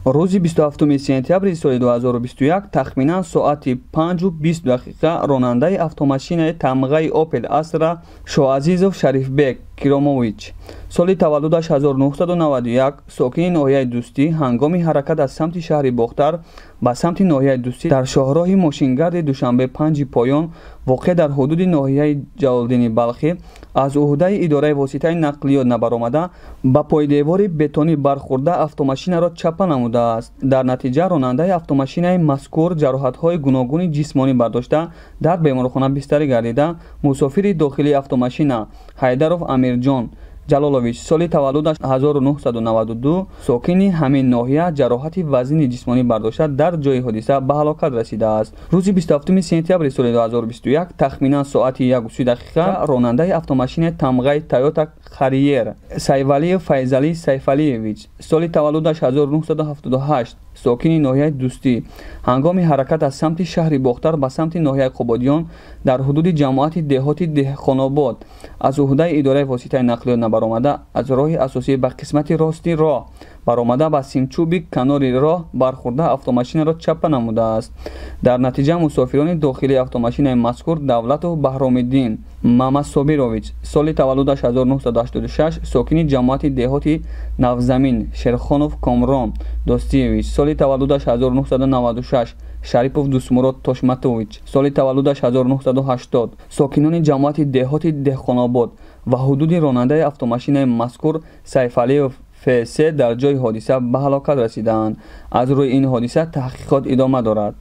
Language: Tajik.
рӯзи 27 сентябри соли 2021 тахминан соати 5:20 ронандаи автомошинаи тамғаи Opel Astra Шоазизов Шарифбек Киромович, соли таваллудаш 1991, сокини ноҳияи Дӯстӣ, ҳангоми ҳаракат аз самти шаҳри Бохтар ба самти ноҳияи Дӯстӣ дар шоҳроҳи мошингарди Душанбе 5 поён воқеъ дар ҳудуди ноҳияи Ҷалолиддини Балхӣ аз уҳдаи идораи воситаи нақлиёт набаромада ба пойдевори бетонӣ бархӯрда автомошинаро чапа намудааст. Дар натиҷа ронандаи автомошинаи мазкур ҷароҳатҳои гуногуни ҷисмонӣ бардошта дар беморхона бистарӣ гардида, мусофири дохилии автомошина Ҳайдаров Амирҷон Ҷалолович, соли таваллудаш 1992, сокини ҳамин ноҳия, ҷароҳати вазини ҷисмонӣ бардошта дар ҷои ҳодиса ба ҳалокат расидааст. рӯзи 27 сентябри соли 2021 тахминан соати 1:30 ронандаи автомошинаи тамғаи Toyota Harrier Сайфалиев Файзалӣ Сайфалиевич, соли таваллудаш 1978, сокини ноҳияи Дӯстӣ, ҳангоми ҳаракат аз самти шаҳри Бохтар ба самти ноҳияи Қободиён дар ҳудуди ҷамоати деҳоти Деҳқонобод аз уҳдаи идораи воситаи нақлиёт набаромада аз роҳи асосӣ ба қисмати рости роҳ баромада ба симчӯби канори роҳ бархӯрда автомошинаро чапа намудааст. Дар натиҷа мусофирони дохилии автомошинаи мазкур Давлатов Баҳромиддин Мамасобирович, соли таваллудаш 1986, сокини ҷамоати деҳоти Навзамин Шерхонов Комрон Достиевич, соли таваллудаш 1996, Шарипов Дусмурод Тошматович, соли таваллудаш 1980, сокинони ҷамоати деҳоти Деҳқонобод ва ҳудуди ронандаи автомошинаи мазкур Сайфалиев ФС дар ҷои ҳодиса ба ҳалокат расидаанд. аз рӯи ин ҳодиса таҳқиқот идома дорад.